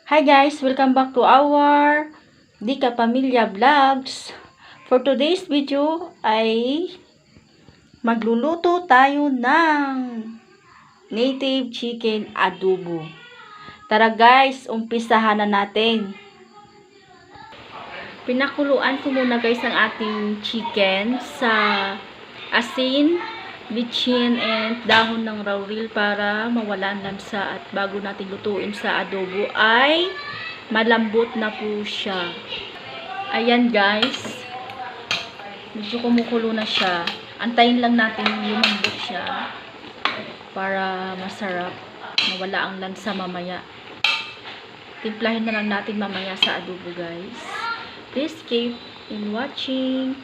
Hi guys! Welcome back to our Di Ka Pamilya Vlogs. For today's video ay magluluto tayo ng native chicken adobo. Tara guys, umpisahan na natin. Pinakuluan ko muna guys ang ating chicken sa asin, bitchin, and dahon ng laurel para mawala ang lansa, at bago natin lutuin sa adobo ay malambot na po siya. Ayan guys, medyo kumukulo na siya. Antayin lang natin lumambot siya para masarap, mawala ang lansa mamaya. Timplahin na lang natin mamaya sa adobo guys. Please keep in watching.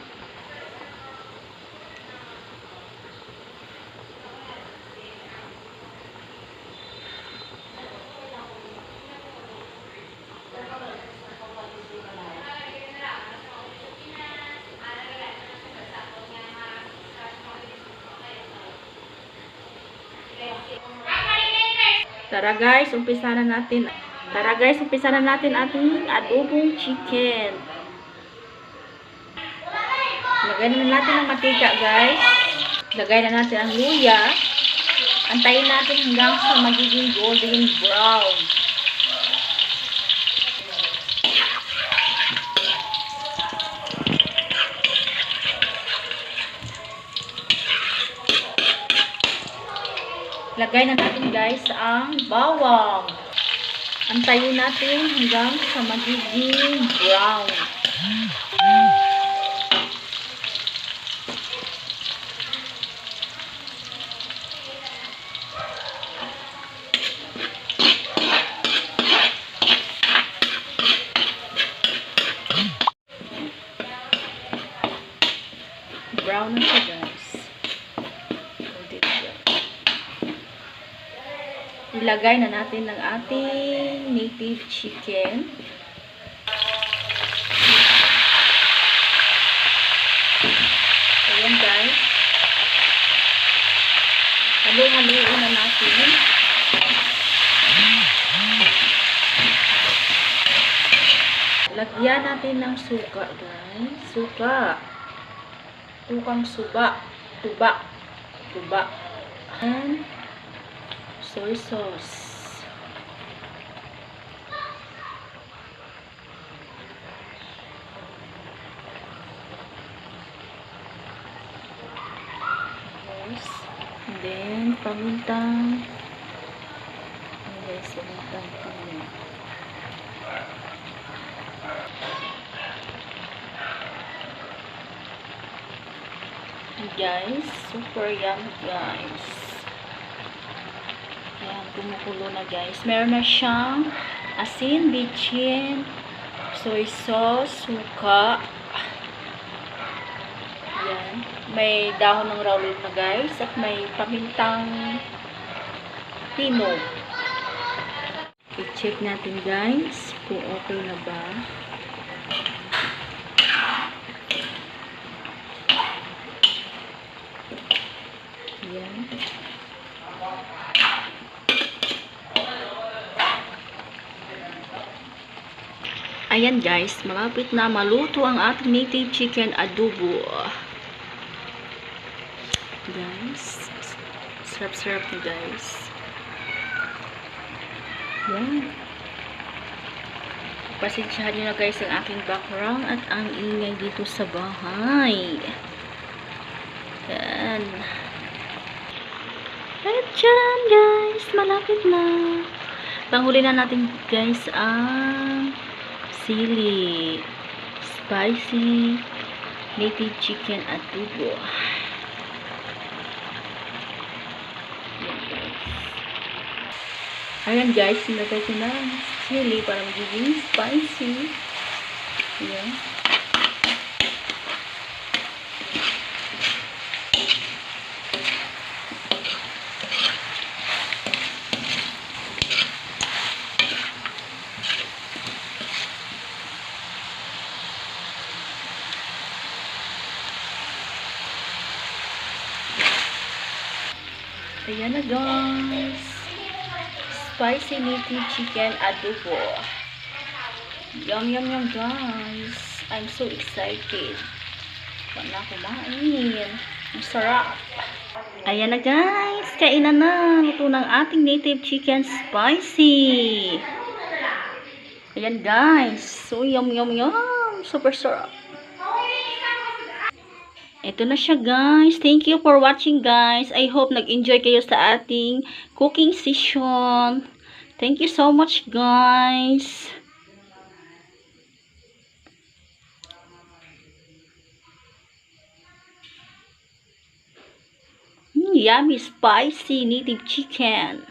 Tara guys, umpisa na natin. Ating adobong chicken. Lagay na natin ang mantika guys. Lagay na natin ang luya. Antayin natin hanggang sa magiging golden brown. Lagay na natin guys ang bawang. Antayin natin hanggang sa magiging brown. Brown na siya guys. Ilagay na natin ang ating native chicken. Ayan guys. Halo-haloin na natin. Lagyan natin ng suka guys. Suka. Tukang suba. Tuba. And soy sauce. Yes. And then pamintang. Yes, pamintang. Guys, super yummy guys. Ayan, kumukulo na guys. Meron na siyang asin, bitchin, soy sauce, suka. Ayan. May dahon ng laurel na guys. At may pamintang pino. I-check natin guys kung okay na ba. Ayan. Ayan guys, malapit na maluto ang ating native chicken adobo. Guys, sarap-sarap na guys. Ayan. Pasensyahan nyo na guys ang aking background at ang ingay dito sa bahay. Ayan. At yan guys, malapit na. Panghuli na natin guys ang sili, spicy native chicken adobo. Ayan guys, nilagay ko na sili para magiging spicy. Ayan. Ayan na guys. Spicy native chicken adobo. Yum, yum, yum, guys. I'm so excited. Wala kumain. Ang sarap. Ayan na, guys. Kainan na. Luto ng ating native chicken spicy. Ayan, guys. So, yum, yum, yum. Super sarap. Ito na siya, guys. Thank you for watching, guys. I hope nag-enjoy kayo sa ating cooking session. Thank you so much, guys. Yummy, spicy native chicken.